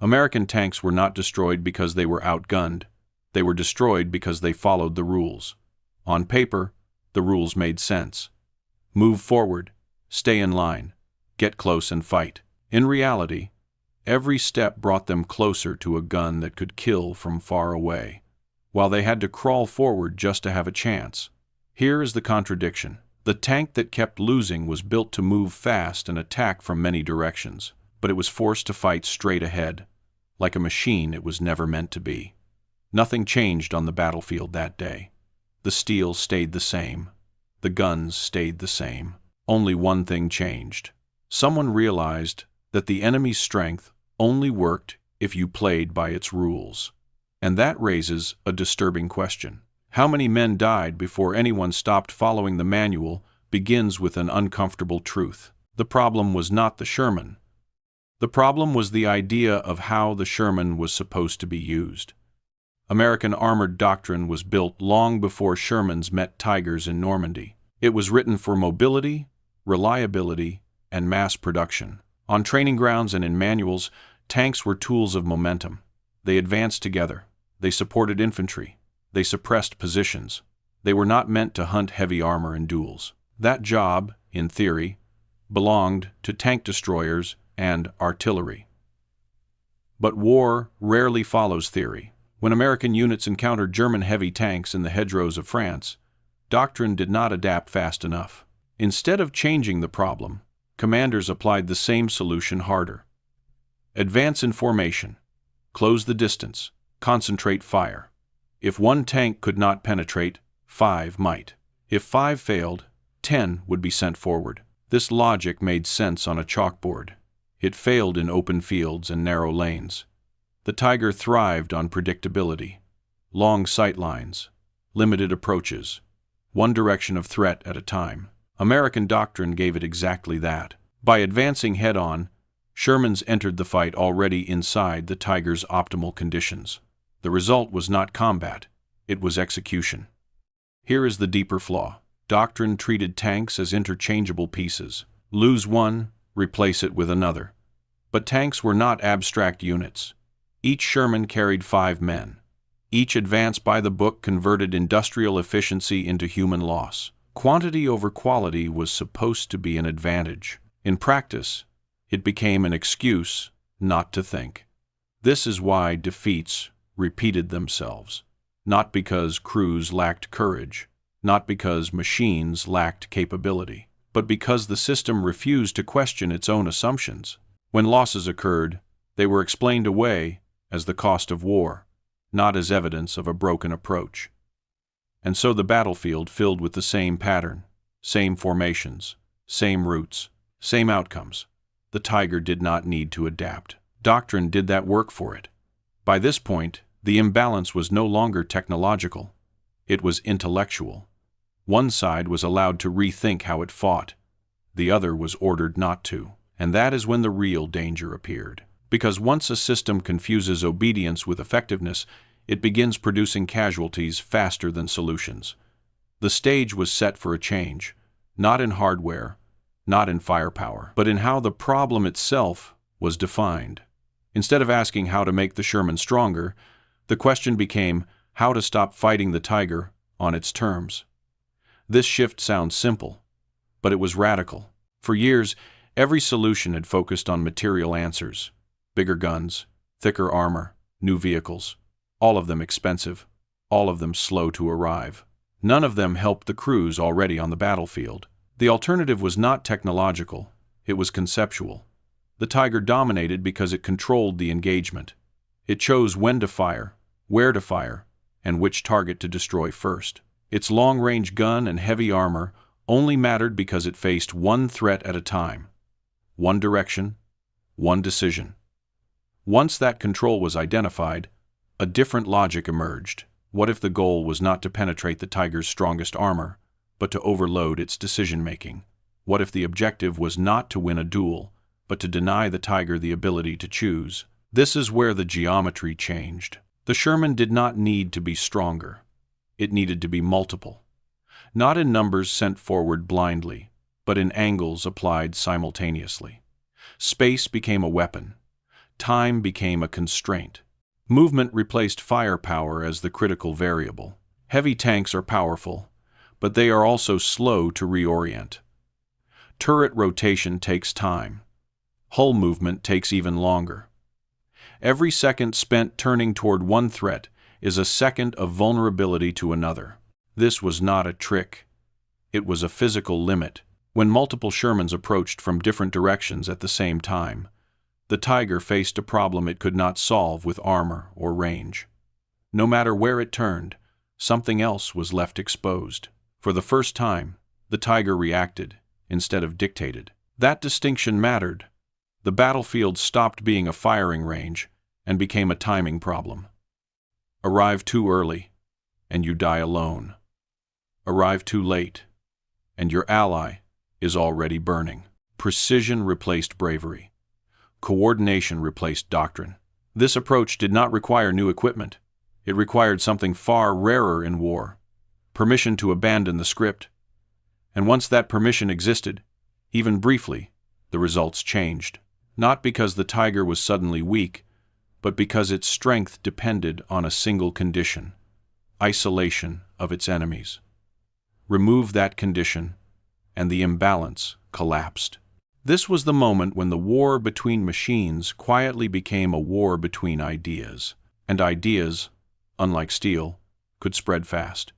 American tanks were not destroyed because they were outgunned. They were destroyed because they followed the rules. On paper, the rules made sense. Move forward, stay in line, get close and fight. In reality, every step brought them closer to a gun that could kill from far away, while they had to crawl forward just to have a chance. Here is the contradiction. The tank that kept losing was built to move fast and attack from many directions, but it was forced to fight straight ahead, like a machine it was never meant to be. Nothing changed on the battlefield that day. The steel stayed the same. The guns stayed the same. Only one thing changed. Someone realized that the enemy's strength only worked if you played by its rules. And that raises a disturbing question. How many men died before anyone stopped following the manual begins with an uncomfortable truth. The problem was not the Sherman. The problem was the idea of how the Sherman was supposed to be used. American armored doctrine was built long before Shermans met Tigers in Normandy. It was written for mobility, reliability, and mass production. On training grounds and in manuals, tanks were tools of momentum. They advanced together. They supported infantry. They suppressed positions. They were not meant to hunt heavy armor in duels. That job, in theory, belonged to tank destroyers and artillery. But war rarely follows theory. When American units encountered German heavy tanks in the hedgerows of France, doctrine did not adapt fast enough. Instead of changing the problem, commanders applied the same solution harder. Advance in formation. Close the distance. Concentrate fire. If one tank could not penetrate, 5 might. If 5 failed, 10 would be sent forward. This logic made sense on a chalkboard. It failed in open fields and narrow lanes. The Tiger thrived on predictability, long sight lines, limited approaches, one direction of threat at a time. American doctrine gave it exactly that. By advancing head-on, Shermans entered the fight already inside the Tiger's optimal conditions. The result was not combat, it was execution. Here is the deeper flaw. Doctrine treated tanks as interchangeable pieces. Lose one, replace it with another. But tanks were not abstract units. Each Sherman carried 5 men. Each advance by the book converted industrial efficiency into human loss. Quantity over quality was supposed to be an advantage. In practice, it became an excuse not to think. This is why defeats repeated themselves. Not because crews lacked courage, not because machines lacked capability, but because the system refused to question its own assumptions. When losses occurred, they were explained away as the cost of war, not as evidence of a broken approach. And so the battlefield filled with the same pattern, same formations, same routes, same outcomes. The Tiger did not need to adapt. Doctrine did that work for it. By this point, the imbalance was no longer technological. It was intellectual. One side was allowed to rethink how it fought. The other was ordered not to. And that is when the real danger appeared. Because once a system confuses obedience with effectiveness, it begins producing casualties faster than solutions. The stage was set for a change, not in hardware, not in firepower, but in how the problem itself was defined. Instead of asking how to make the Sherman stronger, the question became how to stop fighting the Tiger on its terms. This shift sounds simple, but it was radical. For years, every solution had focused on material answers: bigger guns, thicker armor, new vehicles, all of them expensive, all of them slow to arrive. None of them helped the crews already on the battlefield. The alternative was not technological, it was conceptual. The Tiger dominated because it controlled the engagement. It chose when to fire, where to fire, and which target to destroy first. Its long-range gun and heavy armor only mattered because it faced one threat at a time. One direction, one decision. Once that control was identified, a different logic emerged. What if the goal was not to penetrate the Tiger's strongest armor, but to overload its decision-making? What if the objective was not to win a duel, but to deny the Tiger the ability to choose? This is where the geometry changed. The Sherman did not need to be stronger. It needed to be multiple. Not in numbers sent forward blindly, but in angles applied simultaneously. Space became a weapon. Time became a constraint. Movement replaced firepower as the critical variable. Heavy tanks are powerful, but they are also slow to reorient. Turret rotation takes time. Hull movement takes even longer. Every second spent turning toward one threat is a second of vulnerability to another. This was not a trick. It was a physical limit. When multiple Shermans approached from different directions at the same time, the Tiger faced a problem it could not solve with armor or range. No matter where it turned, something else was left exposed. For the first time, the Tiger reacted instead of dictated. That distinction mattered. The battlefield stopped being a firing range and became a timing problem. Arrive too early, and you die alone. Arrive too late, and your ally is already burning. Precision replaced bravery. Coordination replaced doctrine. This approach did not require new equipment. It required something far rarer in war: permission to abandon the script. And once that permission existed, even briefly, the results changed. Not because the Tiger was suddenly weak, but because its strength depended on a single condition: isolation of its enemies. Remove that condition, and the imbalance collapsed. This was the moment when the war between machines quietly became a war between ideas. And ideas, unlike steel, could spread fast.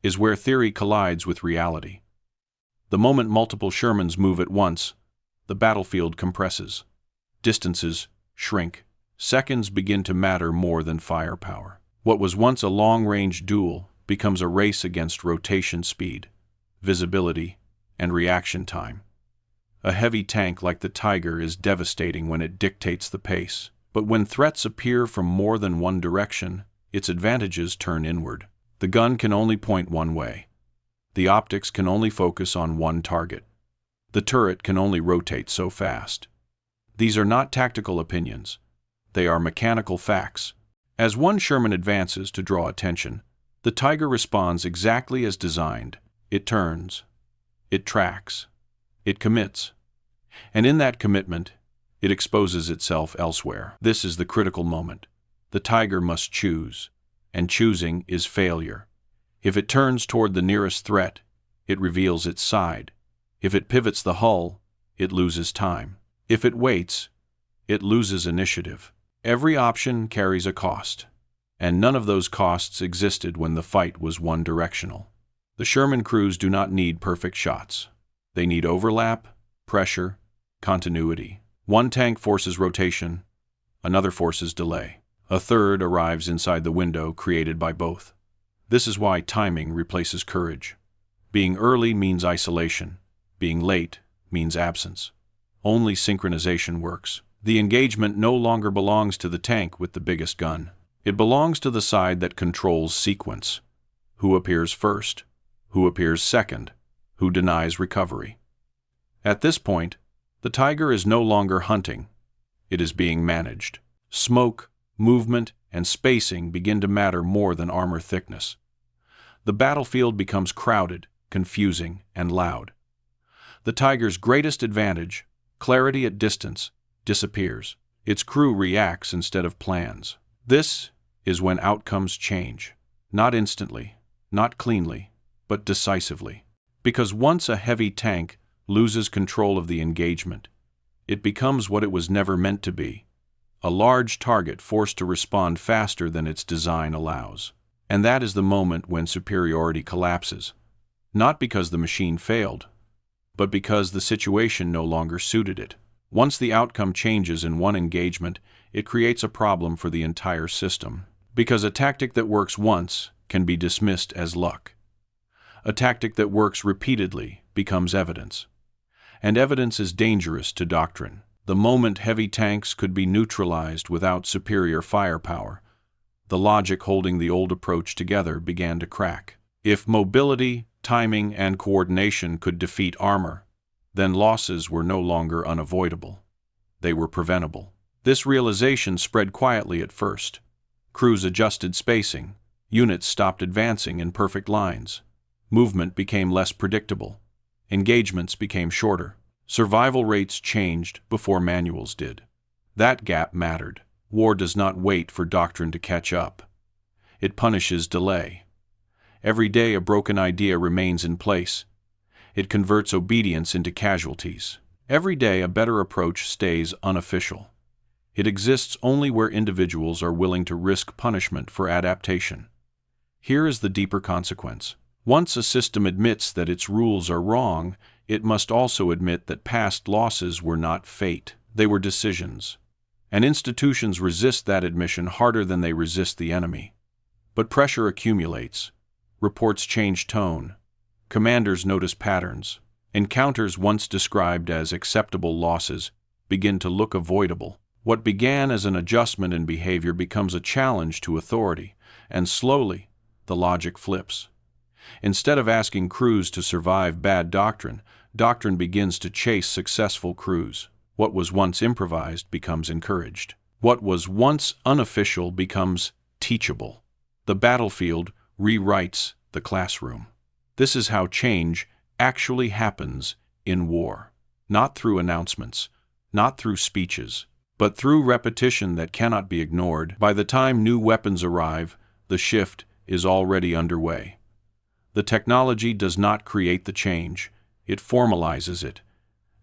Is where theory collides with reality. The moment multiple Shermans move at once, the battlefield compresses. Distances shrink. Seconds begin to matter more than firepower. What was once a long-range duel becomes a race against rotation speed, visibility, and reaction time. A heavy tank like the Tiger is devastating when it dictates the pace, but when threats appear from more than one direction, its advantages turn inward. The gun can only point one way. The optics can only focus on one target. The turret can only rotate so fast. These are not tactical opinions. They are mechanical facts. As one Sherman advances to draw attention, the Tiger responds exactly as designed. It turns. It tracks. It commits. And in that commitment, it exposes itself elsewhere. This is the critical moment. The Tiger must choose, and choosing is failure. If it turns toward the nearest threat, it reveals its side. If it pivots the hull, it loses time. If it waits, it loses initiative. Every option carries a cost, and none of those costs existed when the fight was one-directional. The Sherman crews do not need perfect shots. They need overlap, pressure, continuity. One tank forces rotation, another forces delay. A third arrives inside the window created by both. This is why timing replaces courage. Being early means isolation. Being late means absence. Only synchronization works. The engagement no longer belongs to the tank with the biggest gun. It belongs to the side that controls sequence. Who appears first? Who appears second? Who denies recovery? At this point, the Tiger is no longer hunting. It is being managed. Smoke, movement, and spacing begin to matter more than armor thickness. The battlefield becomes crowded, confusing, and loud. The Tiger's greatest advantage, clarity at distance, disappears. Its crew reacts instead of plans. This is when outcomes change. Not instantly, not cleanly, but decisively. Because once a heavy tank loses control of the engagement, it becomes what it was never meant to be: a large target forced to respond faster than its design allows. And that is the moment when superiority collapses, not because the machine failed, but because the situation no longer suited it. Once the outcome changes in one engagement, it creates a problem for the entire system. Because a tactic that works once can be dismissed as luck. A tactic that works repeatedly becomes evidence. And evidence is dangerous to doctrine. The moment heavy tanks could be neutralized without superior firepower, the logic holding the old approach together began to crack. If mobility, timing, and coordination could defeat armor, then losses were no longer unavoidable. They were preventable. This realization spread quietly at first. Crews adjusted spacing. Units stopped advancing in perfect lines. Movement became less predictable. Engagements became shorter. Survival rates changed before manuals did. That gap mattered. War does not wait for doctrine to catch up. It punishes delay. Every day a broken idea remains in place. It converts obedience into casualties. Every day a better approach stays unofficial. It exists only where individuals are willing to risk punishment for adaptation. Here is the deeper consequence. Once a system admits that its rules are wrong, it must also admit that past losses were not fate. They were decisions. And institutions resist that admission harder than they resist the enemy. But pressure accumulates. Reports change tone. Commanders notice patterns. Encounters once described as acceptable losses begin to look avoidable. What began as an adjustment in behavior becomes a challenge to authority, and slowly, the logic flips. Instead of asking crews to survive bad doctrine, doctrine begins to chase successful crews. What was once improvised becomes encouraged. What was once unofficial becomes teachable. The battlefield rewrites the classroom. This is how change actually happens in war. Not through announcements, not through speeches, but through repetition that cannot be ignored. By the time new weapons arrive, the shift is already underway. The technology does not create the change, it formalizes it,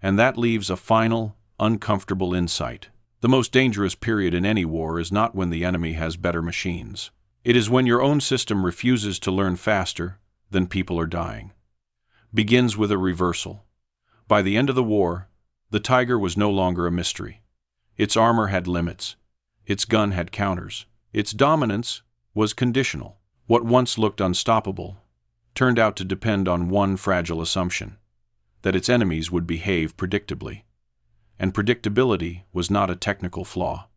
and that leaves a final, uncomfortable insight. The most dangerous period in any war is not when the enemy has better machines. It is when your own system refuses to learn faster than people are dying. Begins with a reversal. By the end of the war, the Tiger was no longer a mystery. Its armor had limits. Its gun had counters. Its dominance was conditional. What once looked unstoppable turned out to depend on one fragile assumption, that its enemies would behave predictably. And predictability was not a technical flaw.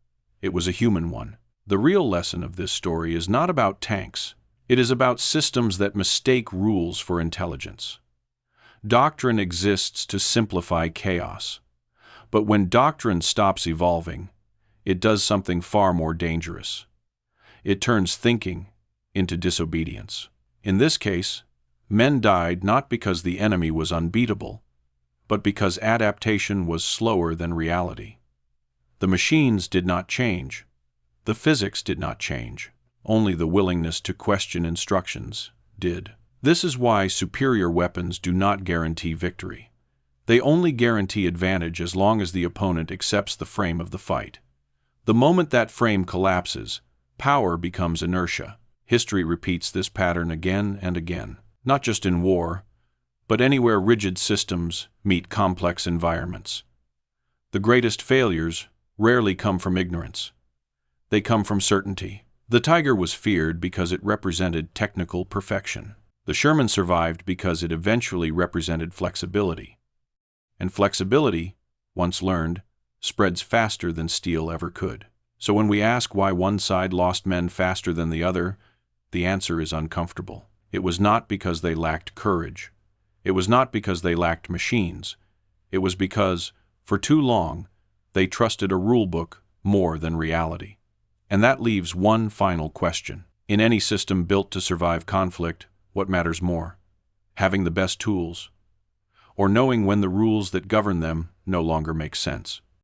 It was a human one. The real lesson of this story is not about tanks. It is about systems that mistake rules for intelligence. Doctrine exists to simplify chaos. But when doctrine stops evolving, it does something far more dangerous. It turns thinking into disobedience. In this case, men died not because the enemy was unbeatable, but because adaptation was slower than reality. The machines did not change. The physics did not change. Only the willingness to question instructions did. This is why superior weapons do not guarantee victory. They only guarantee advantage as long as the opponent accepts the frame of the fight. The moment that frame collapses, power becomes inertia. History repeats this pattern again and again, not just in war, but anywhere rigid systems meet complex environments. The greatest failures rarely come from ignorance. They come from certainty. The Tiger was feared because it represented technical perfection. The Sherman survived because it eventually represented flexibility. And flexibility, once learned, spreads faster than steel ever could. So when we ask why one side lost men faster than the other, the answer is uncomfortable. It was not because they lacked courage. It was not because they lacked machines. It was because, for too long, they trusted a rulebook more than reality. And that leaves one final question. In any system built to survive conflict, what matters more? Having the best tools, or knowing when the rules that govern them no longer make sense?